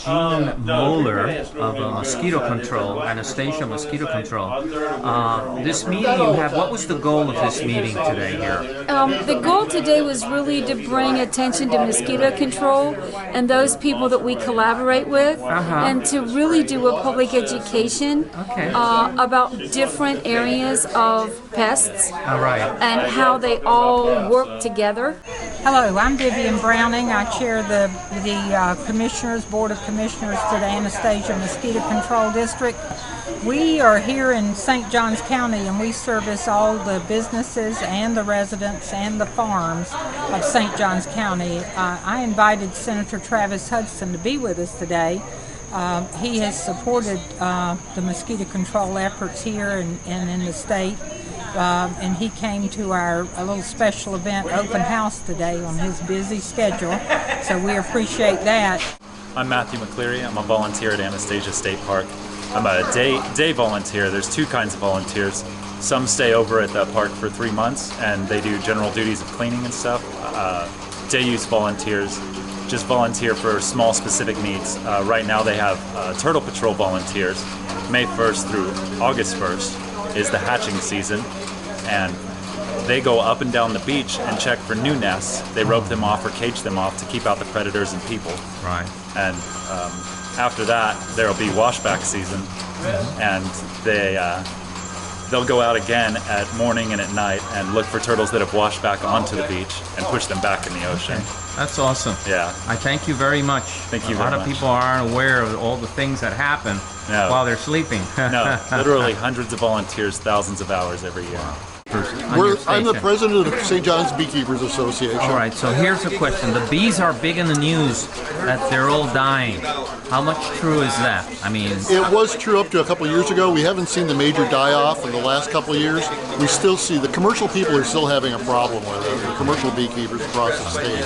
Jean Moeller of Mosquito Control, Anastasia Mosquito Control. This meeting you have, what was the goal of this meeting today here? The goal today was really to bring attention to mosquito control and those people that we collaborate with, and to really do a public education about different areas of pests and how they all work together. Hello, I'm Vivian Browning. I chair the Board of Commissioners for the Anastasia Mosquito Control District. We are here in St. Johns County, and we service all the businesses and the residents and the farms of St. Johns County. I invited Senator Travis Hudson to be with us today. He has supported the mosquito control efforts here and in the state. And he came to our little special event open house today on his busy schedule, so we appreciate that. I'm Matthew McCleary. I'm a volunteer at Anastasia State Park. I'm a day volunteer. There's two kinds of volunteers. Some stay over at the park for 3 months and they do general duties of cleaning and stuff. Day use volunteers just volunteer for small specific needs. Right now they have Turtle Patrol volunteers. May 1st through August 1st is the hatching season, and they go up and down the beach and check for new nests. They rope them off or cage them off to keep out the predators and people. Right. And after that, there'll be washback season, and they'll go out again at morning and at night and look for turtles that have washed back onto the beach and push them back in the ocean. That's awesome. Yeah. I thank you very much. Thank you very much. A lot of people aren't aware of all the things that happen while they're sleeping. No, literally hundreds of volunteers, thousands of hours every year. I'm the president of St. John's Beekeepers Association. All right, so here's a question. The bees are big in the news that they're all dying. How much true is that? I mean, it was true up to a couple years ago. We haven't seen the major die-off in the last couple of years. We still see the commercial people are still having a problem with it. The commercial beekeepers across the state.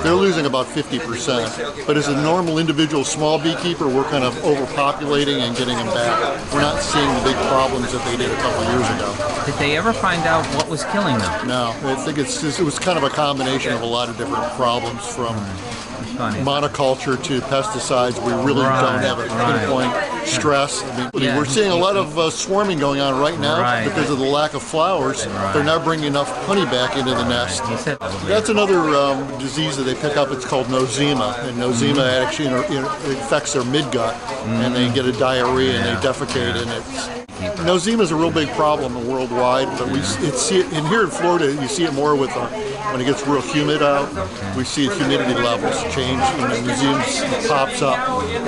They're losing about 50%. But as a normal individual small beekeeper, we're kind of overpopulating and getting them back. We're not seeing the big problems that they did a couple of years ago. Did they ever find out what was killing them? No, I think it was kind of a combination of a lot of different problems, from monoculture to pesticides. We really don't have a pinpoint stress. I mean, we're seeing a lot of swarming going on right now because of the lack of flowers. They're not bringing enough honey back into the nest. That's another disease that they pick up. It's called nosema, and nosema actually affects their midgut, and they get a diarrhea and they defecate, and it's nosema is a real big problem worldwide, but we see it in here in Florida. You see it more with when it gets real humid out. We see humidity levels change, and the nosema pops up.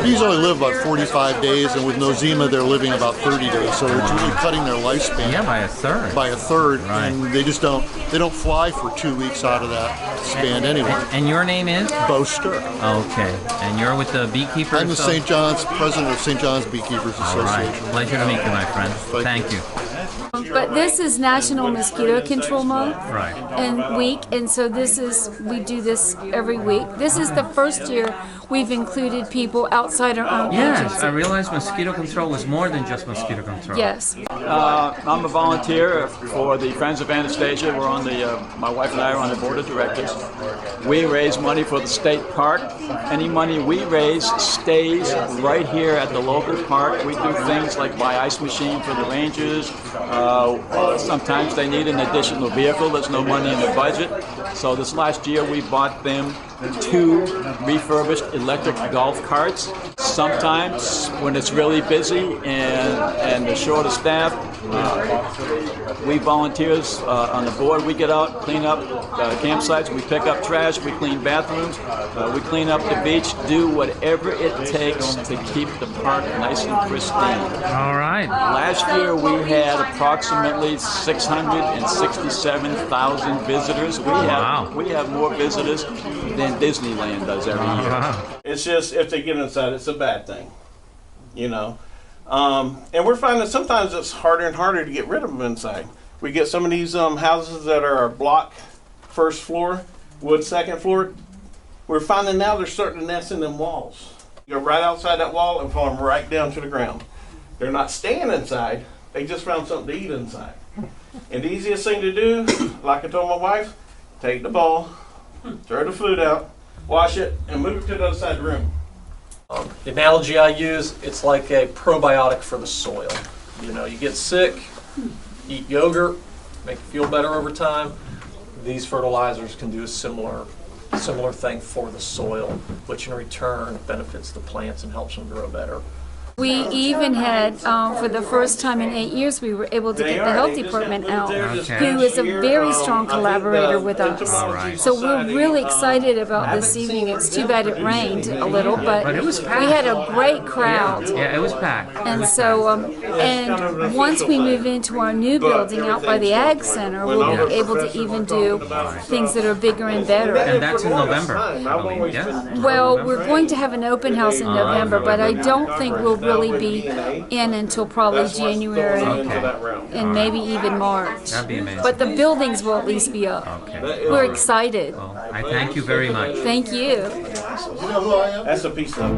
Bees only live about 45 days, and with nosema they're living about 30 days, so they're really cutting their lifespan. Yeah, by a third. By a third, and they just don't fly for 2 weeks out of that span anyway. And your name is? Boaster. Okay, and you're with the Beekeepers? I'm the president of St. John's Beekeepers Association. All right. Pleasure to meet you, my friend. Thank you. But this is National Mosquito Control Month and week, and so we do this every week. This is the first year we've included people outside our own agency. Yes, I realized mosquito control was more than just mosquito control. Yes. I'm a volunteer for the Friends of Anastasia. We're on my wife and I are on the board of directors. We raise money for the state park. Any money we raise stays right here at the local park. We do things like buy ice machine for the rangers. Sometimes they need an additional vehicle. There's no money in the budget. So this last year we bought them 2 refurbished electric golf carts. Sometimes when it's really busy and they're short of staff, we volunteers on the board, we get out, clean up campsites, we pick up trash, we clean bathrooms, we clean up the beach, do whatever it takes to keep the park nice and pristine. All right. Last year we had approximately 667,000 visitors. We have more visitors than Disneyland does every year. It's just, if they get inside, it's a bad thing, you know. And we're finding sometimes it's harder and harder to get rid of them inside. We get some of these houses that are block first floor, wood second floor. We're finding now they're starting to nest in them walls. You go right outside that wall and fall them right down to the ground. They're not staying inside, they just found something to eat inside. And the easiest thing to do, like I told my wife, take the bowl, throw the food out, wash it, and move it to the other side of the room. The analogy I use, it's like a probiotic for the soil. You know, you get sick, eat yogurt, make you feel better over time. These fertilizers can do a similar thing for the soil, which in return benefits the plants and helps them grow better. We even had, for the first time in 8 years, we were able to get the health department out, who is a very strong collaborator with us. So we're really excited about this evening. It's too bad it rained a little, but it was packed. we had a great crowd. Yeah, it was packed. And so, and once we move into our new building out by the Ag Center, we'll be able to even do things that are bigger and better. And that's in November, I believe, yes? Well, we're going to have an open house in November, but I don't think we'll really be in until probably January and maybe even March. That'd be amazing. But the buildings will at least be up. Okay. We're excited. Well, I thank you very much. Thank you. You know who I am? That's a piece of